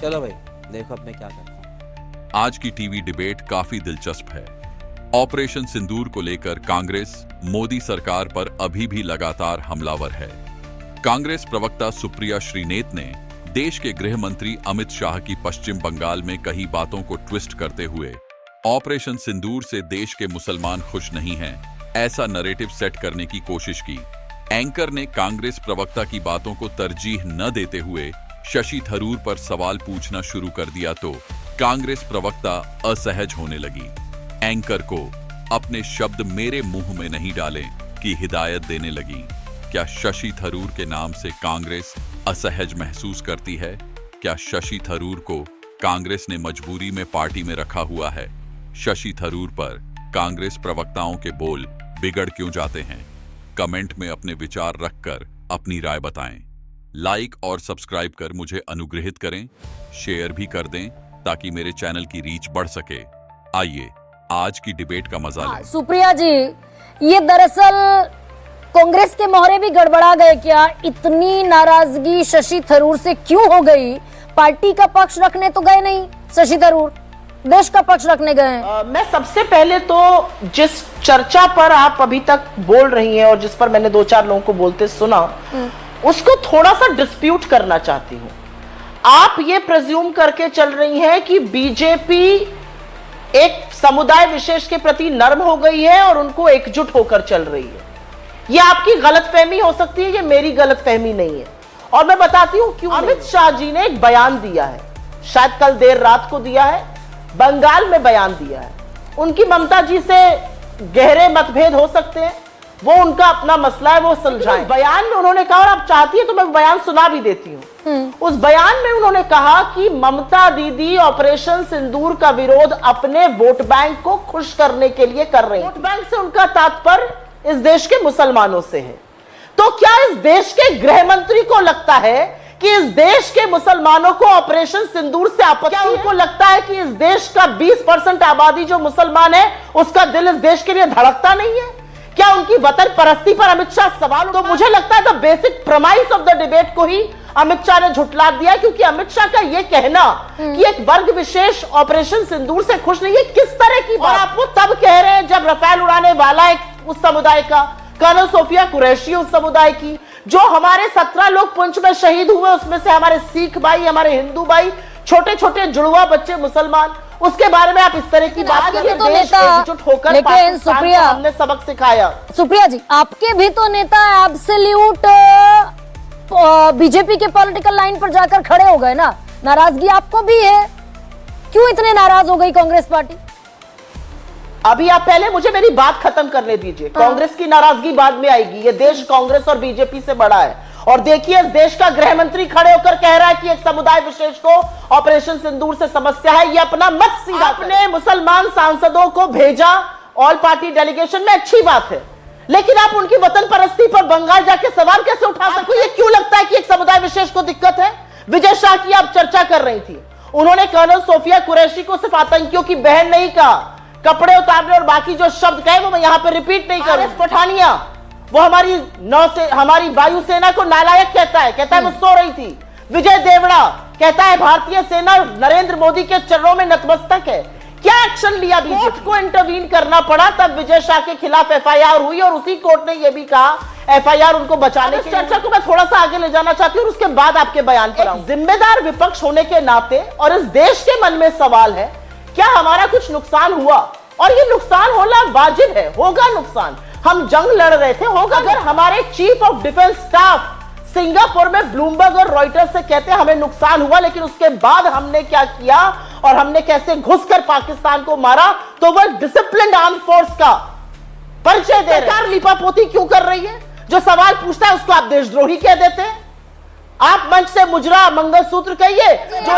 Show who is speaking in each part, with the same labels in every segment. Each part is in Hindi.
Speaker 1: चलो भाई देखो अब मैं क्या करता हूँ।
Speaker 2: आज की टीवी डिबेट काफी दिलचस्प है। ऑपरेशन सिंदूर को लेकर कांग्रेस मोदी सरकार पर अभी भी लगातार हमलावर है। कांग्रेस प्रवक्ता सुप्रिया श्रीनेत ने देश के गृह मंत्री अमित शाह की पश्चिम बंगाल में कही बातों को ट्विस्ट करते हुए ऑपरेशन सिंदूर से देश के मुसलमान खुश नहीं हैं, ऐसा नरेटिव सेट करने की कोशिश की। एंकर ने कांग्रेस प्रवक्ता की बातों को तरजीह न देते हुए शशि थरूर पर सवाल पूछना शुरू कर दिया तो कांग्रेस प्रवक्ता असहज होने लगी। एंकर को अपने शब्द मेरे मुंह में नहीं डालें की हिदायत देने लगी। क्या शशि थरूर के नाम से कांग्रेस असहज महसूस करती है? क्या शशि थरूर को कांग्रेस ने मजबूरी में पार्टी में रखा हुआ है? शशि थरूर पर कांग्रेस प्रवक्ताओं के बोल बिगड़ क्यों जाते हैं? कमेंट में अपने विचार रखकर अपनी राय बताएं। लाइक और सब्सक्राइब कर मुझे अनुग्रहित करें, शेयर भी कर दें ताकि मेरे चैनल की रीच बढ़ सके। आइए आज की डिबेट का मजा लें।
Speaker 3: सुप्रिया जी, ये दरअसल कांग्रेस के मोहरे भी गड़बड़ा गए क्या? इतनी नाराजगी शशि थरूर से क्यों हो गई? पार्टी का पक्ष रखने तो गए नहीं शशि थरूर, देश का पक्ष रखने गए।
Speaker 4: मैं सबसे पहले तो जिस चर्चा पर आप अभी तक बोल रही हैं और जिस पर मैंने 2-4 लोगों को बोलते सुना, उसको थोड़ा सा डिस्प्यूट करना चाहती हूं। आप ये प्रेज्यूम करके चल रही हैं कि बीजेपी एक समुदाय विशेष के प्रति नर्म हो गई है और उनको एकजुट होकर चल रही है। ये आपकी गलतफहमी हो सकती है, ये मेरी गलतफहमी नहीं है। और मैं बताती हूं क्यों। अमित शाह जी ने एक बयान दिया है, शायद कल देर रात को दिया है, बंगाल में बयान दिया है। उनकी ममता जी से गहरे मतभेद हो सकते हैं, वो उनका अपना मसला है, वो सुलझाएं। बयान में उन्होंने कहा, और आप चाहती है तो मैं बयान सुना भी देती हूँ। उस बयान में उन्होंने कहा कि ममता दीदी ऑपरेशन सिंदूर का विरोध अपने वोट बैंक को खुश करने के लिए कर रही है। वोट बैंक से उनका तात्पर्य इस देश के मुसलमानों से है। तो क्या इस देश के गृह मंत्री को लगता है कि इस देश के मुसलमानों को ऑपरेशन सिंदूर से आपत्ति? क्या उनको लगता है कि इस देश का 20% आबादी जो मुसलमान है उसका दिल इस देश के लिए धड़कता नहीं है? क्या उनकी वतन परस्ती पर अमित शाह सवाल? तो मुझे लगता है the basic premise of the debate को ही अमित शाह ने झुठला दिया, क्योंकि अमित शाह का यह कहना कि एक वर्ग विशेष ऑपरेशन सिंदूर से खुश नहीं है, किस तरह की बात? और आप वो तब कह रहे हैं जब रफेल उड़ाने वाला एक उस समुदाय का कर्नल सोफिया कुरैशी उस समुदाय की, जो हमारे 17 लोग पुंछ में शहीद हुए, उसमें से हमारे सिख भाई, हमारे हिंदू भाई, छोटे छोटे जुड़वा बच्चे मुसलमान, उसके बारे में आप इस तरह की बात करते
Speaker 3: तो नेता, लेकिन सुप्रिया
Speaker 4: हमने सबक सिखाया।
Speaker 3: सुप्रिया जी, आपके भी तो नेता एब्सोल्यूट बीजेपी के पॉलिटिकल लाइन पर जाकर खड़े हो गए ना, नाराजगी आपको भी है। क्यों इतने नाराज हो गई कांग्रेस पार्टी?
Speaker 4: अभी आप पहले मुझे मेरी बात खत्म करने दीजिए। कांग्रेस की नाराजगी बाद में आएगी। ये देश कांग्रेस और बीजेपी से बड़ा है। और देखिए, इस देश का गृह मंत्री खड़े होकर कह रहा है कि एक समुदाय विशेष को ऑपरेशन सिंदूर से समस्या है। ये अपना मत सीधा अपने मुसलमान सांसदों को भेजा ऑल पार्टी डेलीगेशन में, अच्छी बात है, लेकिन आप उनकी वतन परस्ती पर बंगाल जाके सवाल कैसे उठा सकते? ये क्यों लगता है कि एक समुदाय विशेष को दिक्कत है? विजय शाह की आप चर्चा कर रही थी, उन्होंने कर्नल सोफिया कुरैशी को सिर्फ आतंकियों की बहन नहीं कहा, कपड़े उतारने और बाकी जो शब्द कहे वो मैं यहां पर रिपीट नहीं करूं। पठानिया वो हमारी वायुसेना को नालायक कहता है वो सो रही थी। विजय देवड़ा कहता है भारतीय सेना नरेंद्र मोदी के चरणों में नतमस्तक है। क्या एक्शन लिया? कोर्ट को इंटरवीन करना पड़ा, तब विजय शाह के खिलाफ एफआईआर हुई और उसी कोर्ट ने यह भी कहा एफआईआर उनको बचाने की। चर्चा को मैं थोड़ा सा आगे ले जाना चाहती हूँ और उसके बाद आपके बयान पर आऊं। जिम्मेदार विपक्ष होने के नाते और इस देश के मन में सवाल है, क्या हमारा कुछ नुकसान हुआ? और ये नुकसान होना वाजिब है, होगा नुकसान। हम जंग लड़ रहे थे, होगा। अगर हमारे chief of defence staff Singapore में ब्लूमबर्ग और रॉयटर्स से कहते हैं हमें नुकसान हुआ, लेकिन उसके बाद हमने क्या किया और हमने कैसे घुसकर पाकिस्तान को मारा, तो वह डिसिप्लिन्ड आर्म फोर्स का परिचय दे रहे हैं। लिपापोती क्यों कर रही है? जो सवाल पूछता है उसको आप देशद्रोही कह देते हैं। आप मंच से मुजरा मंगलसूत्र कहिए, जो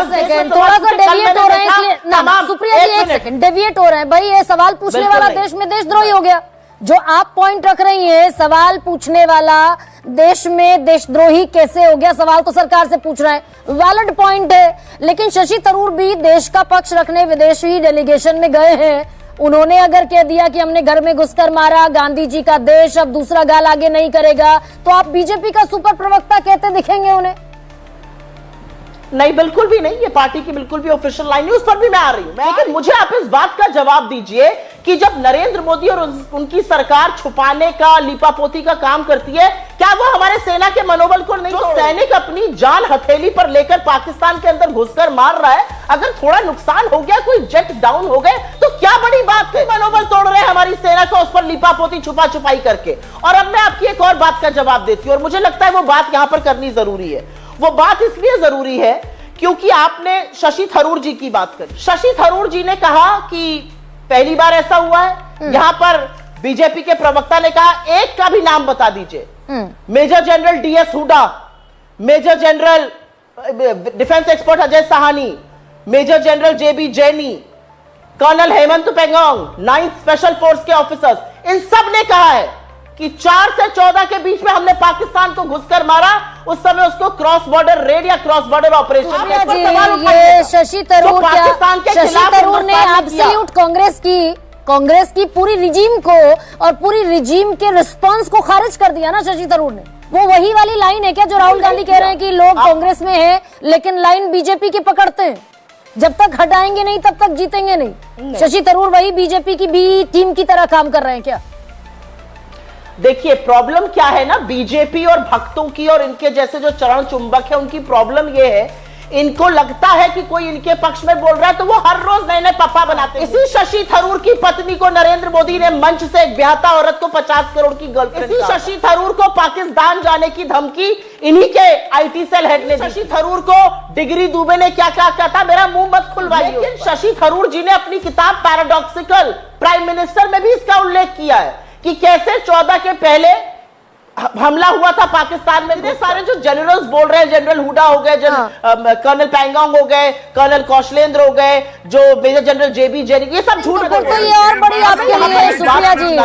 Speaker 3: थोड़ा सा डेविएट हो रहे हैं, इसलिए ना सुप्रिया जी एक सेकंड डेविएट हो रहे हैं भाई। ये सवाल पूछने वाला देश में देशद्रोही हो गया। जो आप पॉइंट रख रही हैं, सवाल पूछने वाला देश में देशद्रोही कैसे हो गया, सवाल तो सरकार से पूछ रहे हैं, वैलिड पॉइंट है। लेकिन शशि थरूर भी देश का पक्ष रखने विदेशी डेलीगेशन में गए हैं। उन्होंने अगर कह दिया कि हमने घर में घुसकर मारा, गांधी जी का देश, अब दूसरा गाल आगे नहीं करेगा, तो आप बीजेपी का सुपर प्रवक्ता कहते दिखेंगे उन्हें?
Speaker 4: नहीं, बिल्कुल भी नहीं, ये पार्टी की बिल्कुल भी ऑफिशियल लाइन नहीं, उस पर भी मैं आ रही हूं। लेकिन मुझे आप इस बात का जवाब दीजिए कि जब नरेंद्र मोदी और उनकी सरकार छुपाने का, लीपापोती का काम करती है, क्या वो हमारे सेना के मनोबल को नहीं? जो सैनिक अपनी जान हथेली पर लेकर पाकिस्तान के अंदर घुसकर मार रहा है, अगर थोड़ा नुकसान हो गया, कोई जेट डाउन हो गए, तो क्या बड़ी बात है? मनोबल तोड़ रहे हैं हमारी सेना को, उस पर लीपापोती छुपा छुपाई करके। और अब मैं आपकी एक और बात का जवाब देती हूं, और मुझे लगता है वो बात यहां पर करनी जरूरी है। वो बात इसलिए जरूरी है क्योंकि आपने शशि थरूर जी की बात करी। शशि थरूर जी ने कहा कि पहली बार ऐसा हुआ है, यहां पर बीजेपी के प्रवक्ता ने कहा एक का भी नाम बता दीजिए। Major general DS Hooda, major general defence expert Ajay Sahni, major general JB Jaini, colonel Hemant Pangong, 9th special force के ऑफिसर्स, इन सब ने कहा है कि 4 से 14 के बीच में हमने पाकिस्तान को घुसकर मारा। उस समय उसको क्रॉस बॉर्डर रेड या क्रॉस बॉर्डर ऑपरेशन।
Speaker 3: ये शशि थरूर शशि थरूर ने एब्सोल्यूट कांग्रेस की पूरी रिजीम को और पूरी रिजीम के रिस्पांस को खारिज कर दिया ना शशि थरूर ने। वो वही वाली लाइन है क्या जो राहुल गांधी कह रहे हैं कि लोग कांग्रेस में हैं लेकिन लाइन बीजेपी की पकड़ते हैं, जब तक हटाएंगे नहीं तब तक जीतेंगे नहीं। शशि थरूर वही बीजेपी की बी टीम की तरह काम कर रहे हैं क्या?
Speaker 4: देखिए, प्रॉब्लम क्या है ना, बीजेपी और भक्तों की और इनके जैसे जो चरण चुंबक है उनकी प्रॉब्लम यह है, इनको लगता है कि कोई इनके पक्ष में बोल रहा है तो वो हर रोज नए नए पप्पा बनाते हैं। इसी शशि थरूर की पत्नी को नरेंद्र मोदी ने मंच से एक ब्याहता औरत को 50 करोड़ की गर्लफ्रेंड, इसी शशि थरूर को पाकिस्तान जाने की धमकी इन्हीं के आईटी सेल हेड ने। शशि थरूर को डिग्री दुबे ने क्या क्या कहा था, मेरा मुंह मत खुलवाइए। लेकिन शशि थरूर जी ने अपनी किताब पैराडॉक्सिकल प्राइम मिनिस्टर में भी इसका उल्लेख किया है कि कैसे 14 के पहले हमला हुआ था पाकिस्तान में। इतने सारे जो जनरल्स बोल रहे हैं, जनरल हुडा हो गए, कर्नल पैंगोंग हो गए, कर्नल कौशलेंद्र हो गए, जो मेजर जनरल जेबी जैनी, ये सब झूठ।
Speaker 3: तो ये और बड़ी आपके लिए सुप्रिया जी,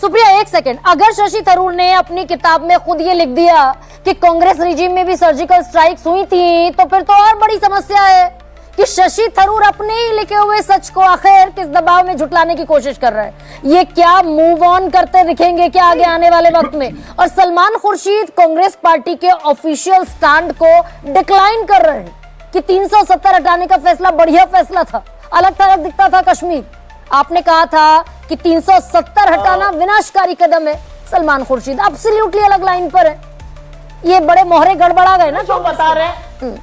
Speaker 3: सुप्रिया एक सेकंड, अगर शशि थरूर ने अपनी किताब में खुद ये लिख दिया कि कांग्रेस रिजीम में भी सर्जिकल स्ट्राइक्स हुई थी, तो फिर तो और बड़ी समस्या है कि शशि थरूर अपने ही लिखे हुए सच को आखिर किस दबाव में झुटलाने की कोशिश कर रहा है। ये क्या मूव ऑन करते दिखेंगे क्या आगे आने वाले वक्त में? और सलमान खुर्शीद कांग्रेस पार्टी के ऑफिशियल स्टैंड को डिक्लाइन कर रहे हैं कि 370 हटाने का फैसला बढ़िया फैसला था, अलग थलग दिखता था कश्मीर। आपने कहा था कि 370 हटाना विनाशकारी कदम है। सलमान खुर्शीद एब्सोल्युटली अलग लाइन पर है। ये बड़े मोहरे गड़बड़ा गए ना
Speaker 4: जो बता रहे हैं,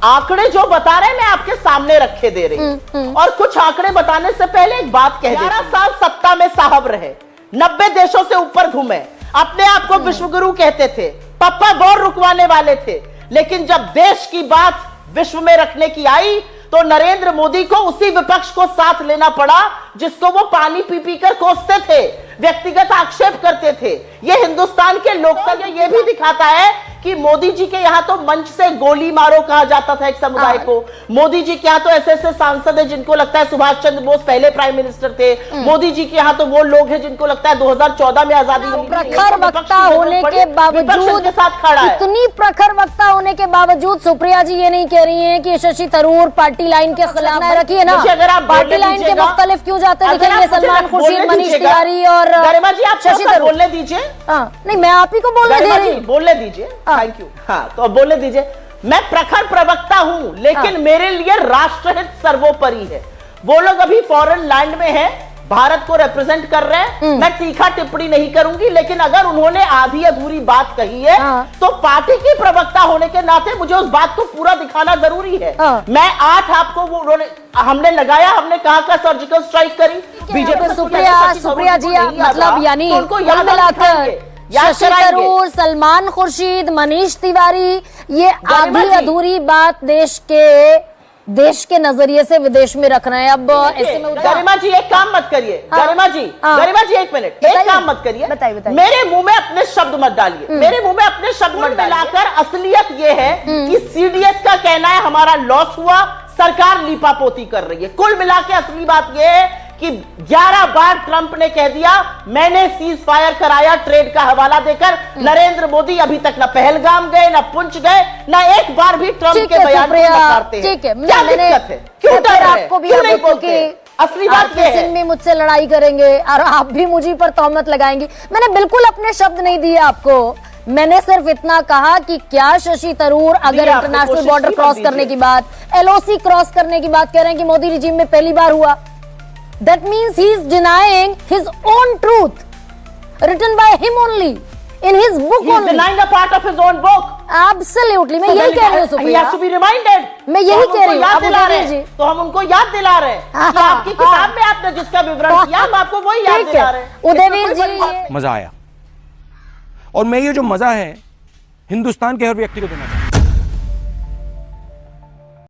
Speaker 4: आंकड़े जो बता रहे हैं मैं आपके सामने रखे दे रही हूं। और कुछ आंकड़े बताने से पहले एक बात कह दें, 11 साल सत्ता में साहब रहे, 90 देशों से ऊपर घूमे, अपने आप को विश्वगुरु कहते थे, पप्पा वॉर रुकवाने वाले थे। लेकिन जब देश की बात विश्व में रखने की आई तो नरेंद्र मोदी को उसी विपक्ष को साथ लेना पड़ा जिसको वो पानी पी पी कर कोसते थे, व्यक्तिगत आक्षेप करते थे। ये हिंदुस्तान के लोकतंत्र ये भी दिखाता है कि मोदी जी के यहाँ तो मंच से गोली मारो कहा जाता था एक समुदाय को। मोदी जी के यहाँ तो ऐसे ऐसे सांसद है जिनको लगता है सुभाष चंद्र बोस पहले प्राइम मिनिस्टर थे। मोदी जी के यहाँ तो वो लोग हैं जिनको लगता है 2014 में आजादी मिली।
Speaker 3: प्रखर वक्ता होने के बावजूद, इतनी प्रखर वक्ता होने के बावजूद सुप्रिया जी ये नहीं कह रही है कि शशि थरूर पार्टी लाइन के खिलाफ रखिए ना। पार्टी लाइन के मुख्तलिफ क्यों जाते दिखेंगे सलमान खुर्शीद, मनीष तिवारी और
Speaker 4: शशि थरूर? बोलने दीजिए।
Speaker 3: नहीं, मैं आप ही को बोलने दे रही हूँ।
Speaker 4: बोलने दीजिए, थैंक यू। हाँ, तो अब बोलने दीजिए। मैं प्रखर प्रवक्ता हूं, लेकिन मेरे लिए राष्ट्रहित सर्वोपरि है। वो लोग अभी फॉरेन लैंड में हैं, भारत को रिप्रेजेंट कर रहे हैं। मैं तीखा टिप्पणी नहीं करूंगी, लेकिन अगर उन्होंने आधी अधूरी बात कही है तो पार्टी की प्रवक्ता होने के नाते मुझे उस बात को पूरा दिखाना जरूरी है। मैं 8 आपको वो उन्होंने हमने लगाया, हमने कहा का सर्जिकल स्ट्राइक करी बीजेपी।
Speaker 3: सुप्रिया जी, मतलब यानी कुल मिलाकर शशि थरूर, सलमान खुर्शीद, मनीष तिवारी, ये आधी अधूरी बात देश के नजरिए से विदेश में रख रहे हैं। अब ऐसे में
Speaker 4: गरिमा जी एक काम मत करिए। गरिमा जी एक मिनट, एक काम मत करिए। मेरे मुंह में अपने शब्द मत डालिए, मेरे मुंह में अपने शब्द मत मिलाकर। असलियत ये है कि सीडीएस का कहना है हमारा लॉस हुआ, सरकार लीपापोती कर रही है। कुल मिला के असली बात यह है कि 11 बार ट्रंप ने कह दिया मैंने सीज फायर कराया ट्रेड का हवाला देकर। नरेंद्र मोदी अभी तक न पहलगाम गए, न पुंछ गए, न एक बार भी ट्रंप के बयान को नकारते हैं। क्या दिक्कत है? क्यों डर रहे हैं? क्यों नहीं बोलते? असली बात यह है,
Speaker 3: भी मुझसे लड़ाई करेंगे और आप भी मुझे पर तोहमत लगाएंगी। मैंने बिल्कुल अपने शब्द नहीं दिए आपको। मैंने सिर्फ इतना कहा कि क्या शशि थरूर अगर
Speaker 4: आपने
Speaker 3: इंटरनेशनल
Speaker 4: कोशिश
Speaker 3: बॉर्डर
Speaker 4: की,
Speaker 3: क्रॉस
Speaker 4: कर
Speaker 3: करने
Speaker 4: दीजिए।
Speaker 3: की बात, एलओसी क्रॉस करने की बात कह रहे हैं कि मोदी रिजीम में पहली बार हुआ, that means he is denying his own truth written by him only in his book
Speaker 4: He is
Speaker 3: only.
Speaker 4: denying a part of his own book.
Speaker 3: Absolutely, मैं
Speaker 4: So
Speaker 3: यही
Speaker 4: then
Speaker 3: कह रही हूँ
Speaker 4: he
Speaker 3: Supriya.
Speaker 4: has to be reminded.
Speaker 3: मैं यही
Speaker 4: तो हम
Speaker 3: कह रही
Speaker 4: उनको
Speaker 3: हूँ,
Speaker 4: याद
Speaker 3: अब
Speaker 4: दिला रहे
Speaker 3: उदयवीर
Speaker 4: हैं।
Speaker 3: जी।
Speaker 4: तो हम उनको याद दिला रहे हैं
Speaker 3: हाँ,
Speaker 4: कि आपकी
Speaker 3: हाँ,
Speaker 4: किताब में आपने जिसका विवरण किया हम आपको वही याद
Speaker 3: ठीक
Speaker 4: दिला
Speaker 3: है,
Speaker 4: रहे हैं।
Speaker 3: उदयवीर
Speaker 4: इसमें कोई
Speaker 3: जी
Speaker 4: बड़ी बात
Speaker 3: ये-
Speaker 5: मजा आया और मैं ये जो मजा है हिंदुस्तान के हर व्यक्ति को देना चाहता हूं।